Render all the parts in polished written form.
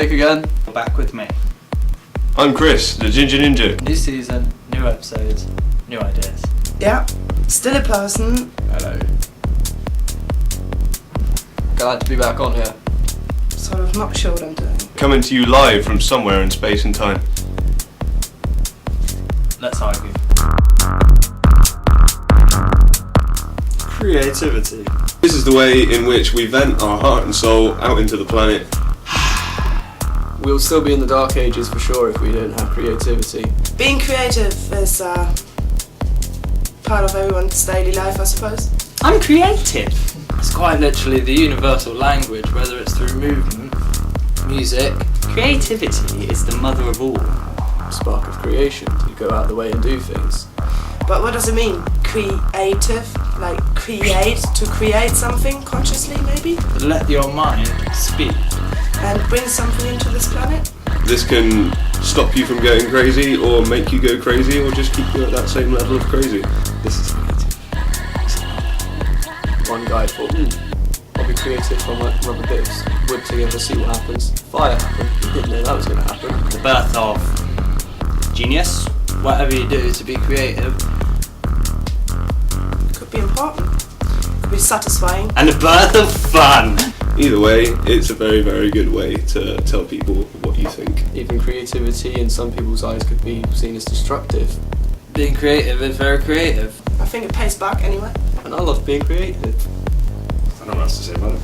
Jake again. Back with me. I'm Chris, the Ginger Ninja. New season, new episodes, new ideas. Yeah, still a person. Hello. Glad to be back on here. Sort of not sure what I'm doing. Coming to you live from somewhere in space and time. Let's argue. Creativity. This is the way in which we vent our heart and soul out into the planet. We'll still be in the dark ages for sure if we don't have creativity. Being creative is part of everyone's daily life, I suppose. I'm creative. It's quite literally the universal language, whether it's through movement, music, Creativity is the mother of all. spark of creation. You go out of the way and do things. But what does it mean? Creative? Like to create something consciously maybe? Let your mind speak. And bring something into this planet? This can stop you from going crazy or make you go crazy or just keep you at that same level of crazy. This is creative. One guy thought, I'll be creative, I'll rub a bit of wood together, see what happens. Fire happened. He didn't know that was going to happen. The birth of genius. Whatever you do to be creative. Could be important. Could be satisfying. And the birth of fun. Either way, it's a very, very good way to tell people what you think. Even creativity in some people's eyes could be seen as destructive. Being creative is very creative. I think it pays back anyway. And I love being creative. I don't know what else to say about it.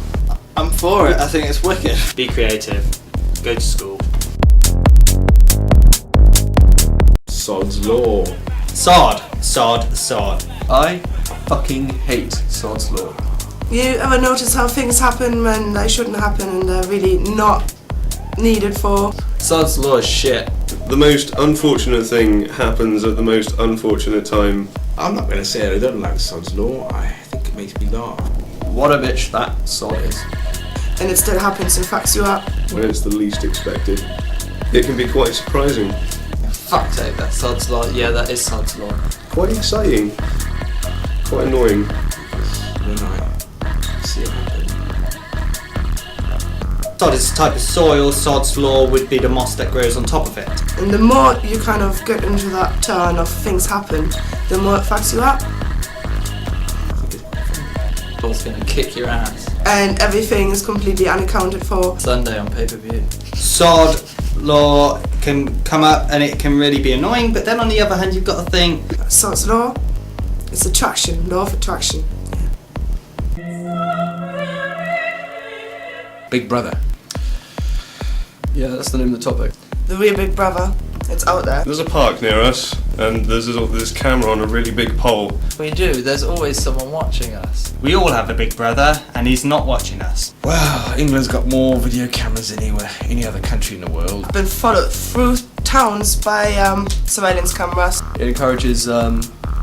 I'm for it, I think it's wicked. Be creative. Go to school. Sod's Law. Sod. I fucking hate Sod's Law. You ever notice how things happen when they shouldn't happen and they're really not needed for? Sod's Law is shit. The most unfortunate thing happens at the most unfortunate time. I'm not going to say I don't like Sod's Law. I think it makes me laugh. What a bitch that Sod is. And it still happens and fucks you up. When it's the least expected. It can be quite surprising. Fuck's sake, that's Sod's Law. Yeah, that is Sod's Law. Quite exciting. Quite annoying. When I see it happen. Sod is a type of soil. Sod's law would be the moss that grows on top of it. And the more you kind of get into that turn of things happen, the more it fucks you up. Paul's gonna kick your ass. And everything is completely unaccounted for. Sunday on pay-per-view. Sod law can come up and it can really be annoying, but then on the other hand you've got to think, Sod's law, it's attraction, law of attraction. Big Brother. Yeah, that's the name of the topic. The real Big Brother, it's out there. There's a park near us, and there's this camera on a really big pole. We do, there's always someone watching us. we all have a big brother and he's not watching us. Well, England's got more video cameras than any other country in the world. I've been followed through towns by surveillance cameras. It encourages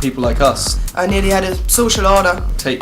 people like us I nearly had a social order. take,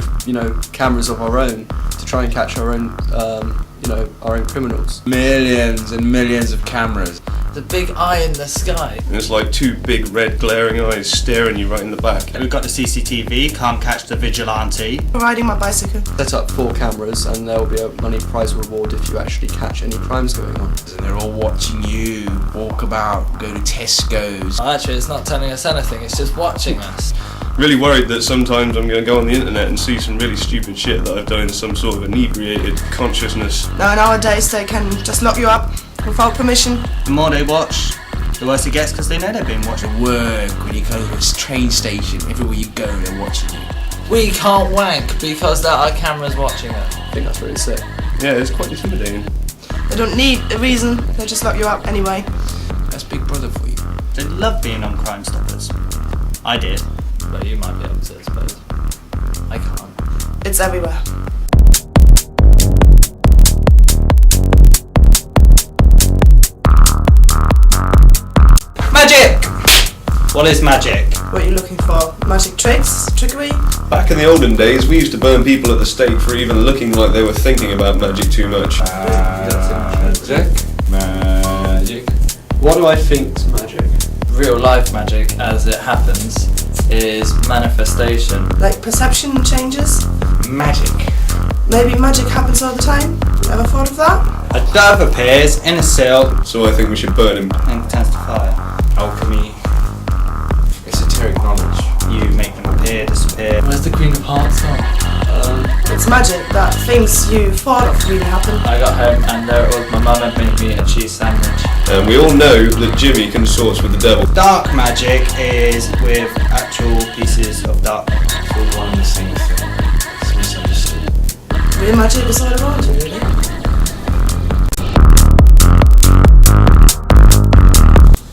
cameras of our own to try and catch our own, our own criminals. Millions and millions of cameras. The big eye in the sky. And it's like two big red glaring eyes staring you right in the back. We've got the CCTV, can't catch the vigilante. Riding my bicycle. Set up 4 cameras and there will be a money prize reward if you actually catch any crimes going on. And they're all watching you walk about, go to Tesco's. Actually, it's not telling us anything, it's just watching us. Really worried that sometimes I'm going to go on the internet and see some really stupid shit that I've done in some sort of inebriated consciousness. Now nowadays they can just lock you up without permission. The more they watch, the worse it gets because they know they're being watched. At work, when you go to a train station, everywhere you go, they're watching you. We can't wank because there are cameras watching us. I think that's really sick. Yeah, it's quite intimidating. They don't need a reason, they just lock you up anyway. That's Big Brother for you. They love being on Crime Stoppers. I did. But you might be able to, I suppose. I can't. It's everywhere. Magic! What is magic? What are you looking for? Magic tricks? Trickery? Back in the olden days, we used to burn people at the stake for even looking like they were thinking about magic too much. Magic. What do I think's magic? Real life magic, as it happens, is manifestation. Like perception changes? Magic Maybe magic happens all the time? Ever thought of that? A dove appears in a silk So I think we should burn him. and turns to fire. Alchemy, esoteric knowledge. You make them appear, disappear. Where's the Queen of Hearts song? It's magic that things you thought of really happen. I got home and there it was. My mum had made me a cheese sandwich. And we all know that Jimmy consorts with the devil. Dark magic is with actual pieces of darkness. It's all one and the same thing. It's misunderstood. Real magic is all around you, really.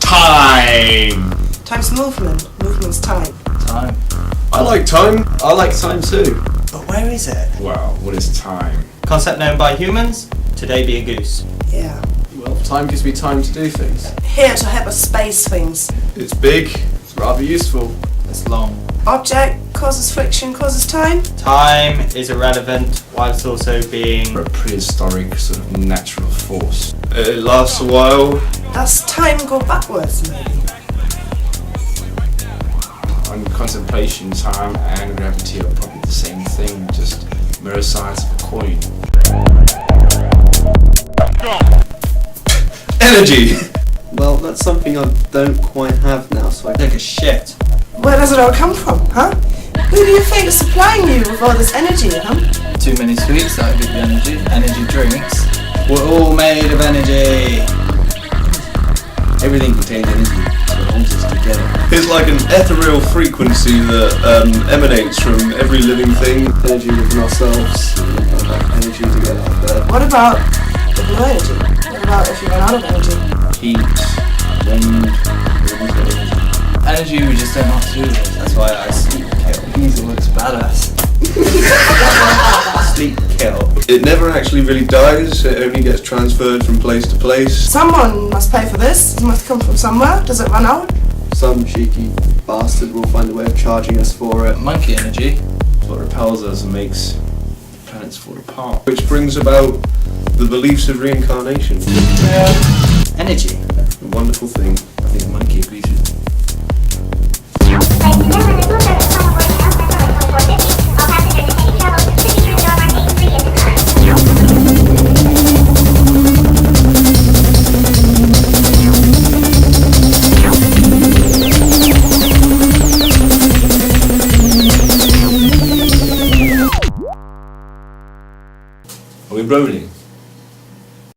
Time! Time's movement. Movement's time. Time. I like time. I like time too. But where is it? Wow, what is time? Concept known by humans, today be a goose. Yeah. Well, time gives me time to do things. Here to help us space things. It's big. It's rather useful. It's long. Object causes friction, causes time. Time is irrelevant whilst also being... A prehistoric sort of natural force. It lasts a while. Does time go backwards, maybe? On contemplation, time and gravity are probably the same thing, just mirror sides of a coin. Energy. Well, that's something I don't quite have now, so I Take a shit. Where does it all come from, huh? Who do you think is supplying you with all this energy, huh? Too many sweets, that'll give you energy. Energy drinks. We're all made of energy. Everything contains energy, so it holds us together. It's like an ethereal frequency that emanates from every living thing. energy within ourselves, energy to get out there. What about with no energy? What about if you run out of energy? Heat, wind, energy. Energy, we just don't know what to do with it. That's why I sleep kill. Diesel looks badass. Sleep kill. It never actually really dies. It only gets transferred from place to place. Someone must pay for this. It must come from somewhere. Does it run out? Some cheeky bastard will find a way of charging us for it. Monkey energy. It's what repels us and makes planets fall apart. Which brings about the beliefs of reincarnation. Energy. A wonderful thing. I think Monkey agrees with me. Are we rolling?